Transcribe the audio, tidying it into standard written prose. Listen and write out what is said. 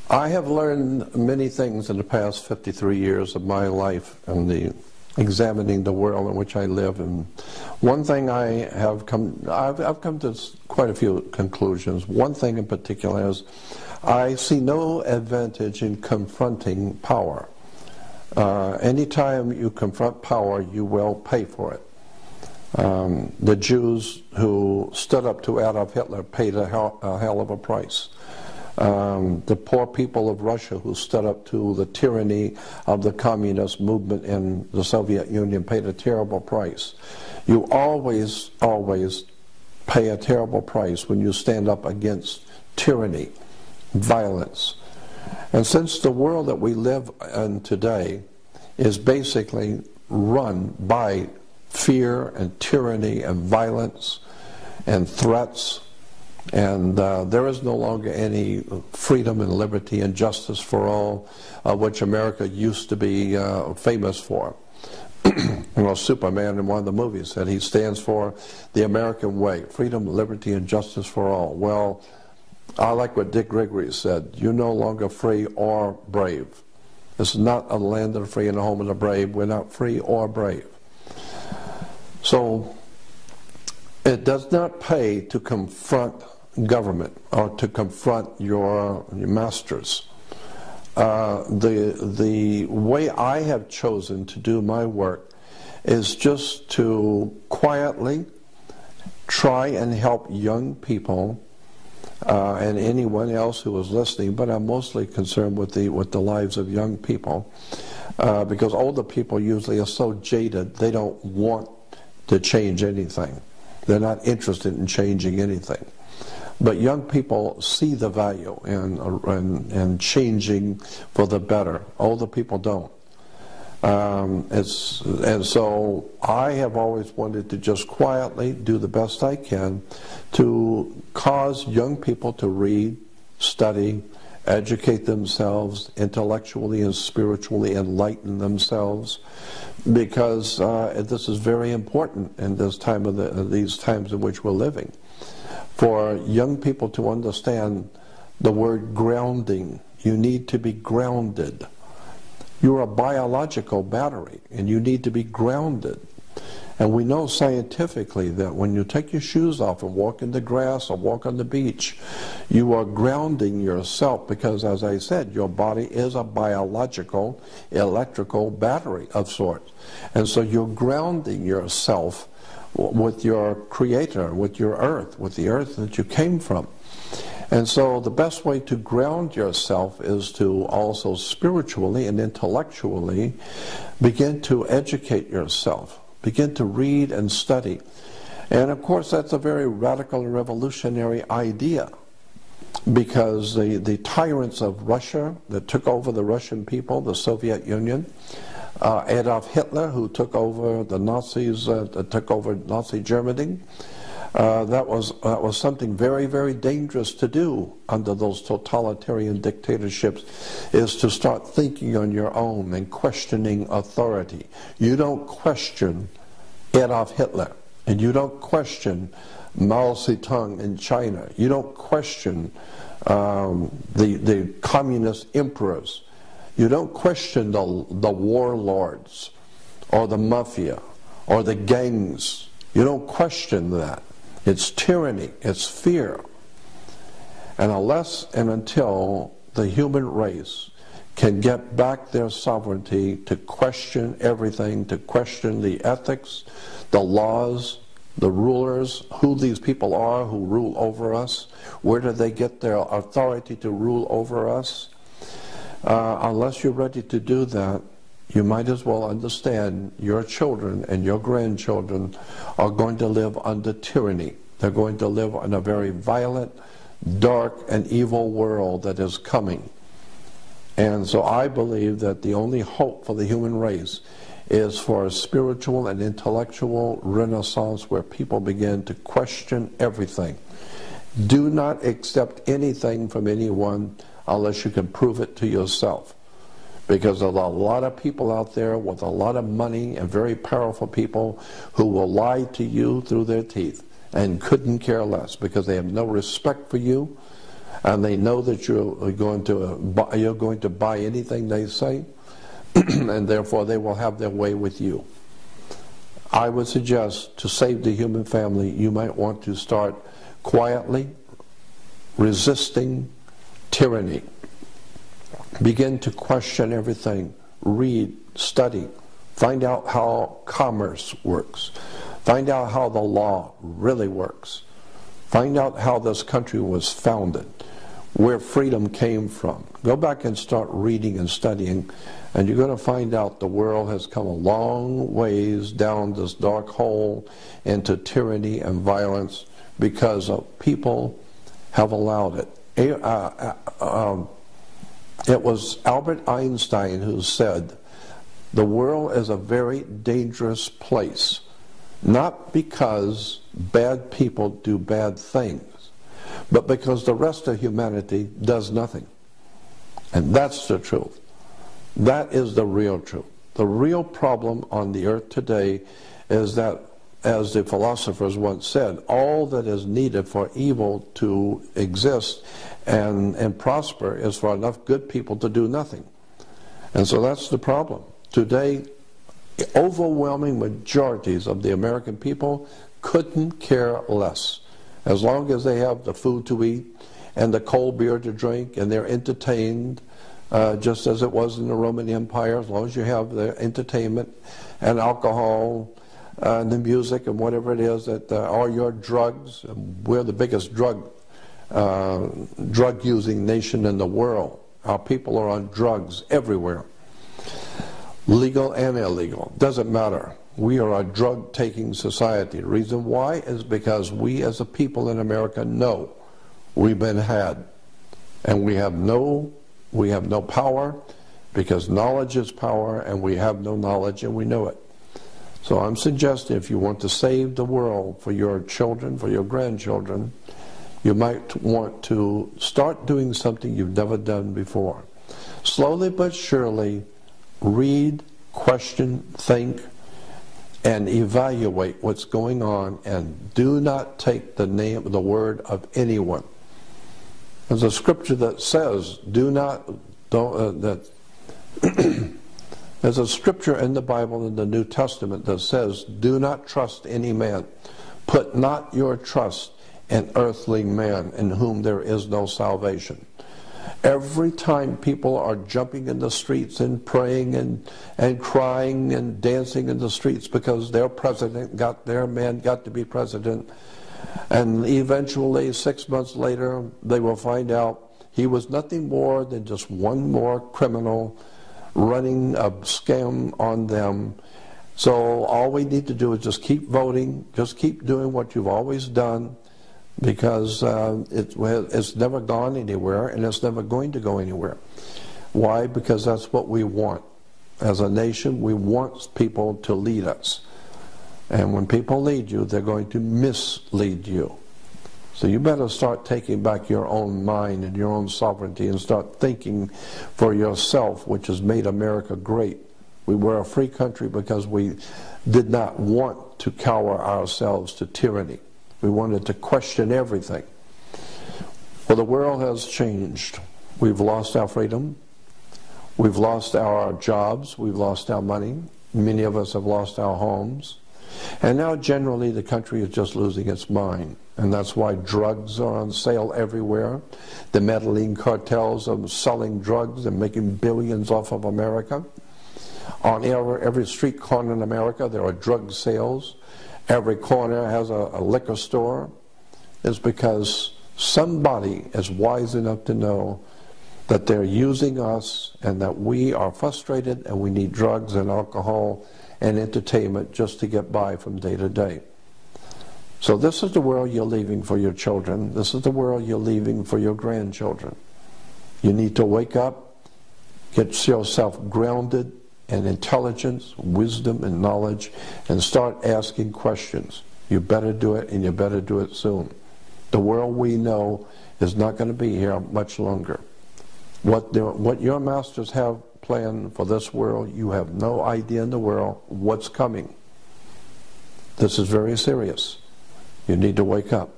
I have learned many things in the past 53 years of my life and examining the world in which I live. And one thing I've come to quite a few conclusions. One thing in particular is I see no advantage in confronting power. Anytime you confront power, you will pay for it. The Jews who stood up to Adolf Hitler paid a hell of a price. The poor people of Russia who stood up to the tyranny of the communist movement in the Soviet Union paid a terrible price. You always pay a terrible price when you stand up against tyranny, violence. And since the world that we live in today is basically run by fear and tyranny and violence and threats, and there is no longer any freedom and liberty and justice for all, which America used to be famous for. You know, Superman in one of the movies said he stands for the American way, freedom, liberty, and justice for all. Well, I like what Dick Gregory said, you're no longer free or brave. This is not a land of the free and a home of the brave. We're not free or brave. So it does not pay to confront government or to confront your masters. The way I have chosen to do my work is just to quietly try and help young people and anyone else who is listening, but I'm mostly concerned with the lives of young people, because older people usually are so jaded they don't want to change anything. They're not interested in changing anything. But young people see the value in changing for the better. Older people don't. And so I have always wanted to just quietly do the best I can to cause young people to read, study, educate themselves, intellectually and spiritually enlighten themselves, because this is very important in this time of these times in which we're living. For young people to understand the word grounding, you need to be grounded. You're a biological battery, and you need to be grounded. And we know scientifically that when you take your shoes off and walk in the grass or walk on the beach, you are grounding yourself, because, as I said, your body is a biological, electrical battery of sorts. And so you're grounding yourself with your Creator, with your earth, with the earth that you came from. And so the best way to ground yourself is to also spiritually and intellectually begin to educate yourself, begin to read and study. And of course that's a very radical and revolutionary idea, because the tyrants of Russia that took over the Russian people, the Soviet Union, Adolf Hitler, who took over the Nazis, took over Nazi Germany. That was something very, very dangerous to do under those totalitarian dictatorships, is to start thinking on your own and questioning authority. You don't question Adolf Hitler, and you don't question Mao Zedong in China. You don't question the communist emperors. You don't question the warlords or the mafia or the gangs. You don't question that. It's tyranny, it's fear. And unless and until the human race can get back their sovereignty to question everything, to question the ethics, the laws, the rulers, who these people are who rule over us, where do they get their authority to rule over us, unless you're ready to do that, you might as well understand your children and your grandchildren are going to live under tyranny. They're going to live in a very violent, dark, and evil world that is coming. And so I believe that the only hope for the human race is for a spiritual and intellectual renaissance where people begin to question everything. Do not accept anything from anyone unless you can prove it to yourself. Because there's a lot of people out there with a lot of money and very powerful people who will lie to you through their teeth and couldn't care less, because they have no respect for you, and they know that you're going to buy anything they say, and therefore they will have their way with you. I would suggest, to save the human family, you might want to start quietly resisting tyranny. Begin to question everything. Read, study, find out how commerce works. Find out how the law really works. Find out how this country was founded, where freedom came from. Go back and start reading and studying, and you're going to find out the world has come a long ways down this dark hole into tyranny and violence because of people have allowed it. It was Albert Einstein who said, the world is a very dangerous place, not because bad people do bad things, but because the rest of humanity does nothing. And that's the truth. That is the real truth. The real problem on the earth today is that, as the philosophers once said, all that is needed for evil to exist and prosper is for enough good people to do nothing. And so that's the problem. Today, overwhelming majorities of the American people couldn't care less. As long as they have the food to eat and the cold beer to drink and they're entertained, just as it was in the Roman Empire, as long as you have the entertainment and alcohol and the music and whatever it is, that all your drugs, we're the biggest drug-using nation in the world. Our people are on drugs everywhere. Legal and illegal, doesn't matter. We are a drug-taking society. The reason why is because we as a people in America know we've been had. And we have no power, because knowledge is power, and we have no knowledge and we know it. So I'm suggesting, if you want to save the world for your children, for your grandchildren, you might want to start doing something you've never done before. Slowly but surely, read, question, think, and evaluate what's going on, and do not take the word of anyone. There's a scripture that says, there's a scripture in the Bible, in the New Testament, that says, do not trust any man. Put not your trust in earthly man, in whom there is no salvation. Every time people are jumping in the streets and praying and crying and dancing in the streets because their man got to be president, and eventually 6 months later they will find out he was nothing more than just one more criminal running a scam on them. So all we need to do is just keep voting, just keep doing what you've always done, because it's never gone anywhere, and it's never going to go anywhere. Why? Because that's what we want. As a nation, we want people to lead us. And when people lead you, they're going to mislead you. So you better start taking back your own mind and your own sovereignty, and start thinking for yourself, which has made America great. We were a free country because we did not want to cower ourselves to tyranny. We wanted to question everything. Well, the world has changed. We've lost our freedom. We've lost our jobs. We've lost our money. Many of us have lost our homes. And now generally the country is just losing its mind. And that's why drugs are on sale everywhere. The meddling cartels are selling drugs and making billions off of America. On every street corner in America there are drug sales. Every corner has a liquor store. It's because somebody is wise enough to know that they're using us, and that we are frustrated and we need drugs and alcohol and entertainment just to get by from day to day. So this is the world you're leaving for your children. This is the world you're leaving for your grandchildren. You need to wake up, get yourself grounded in intelligence, wisdom, and knowledge, and start asking questions. You better do it, and you better do it soon. The world we know is not going to be here much longer. What your masters have planned for this world, you have no idea in the world what's coming. This is very serious. You need to wake up.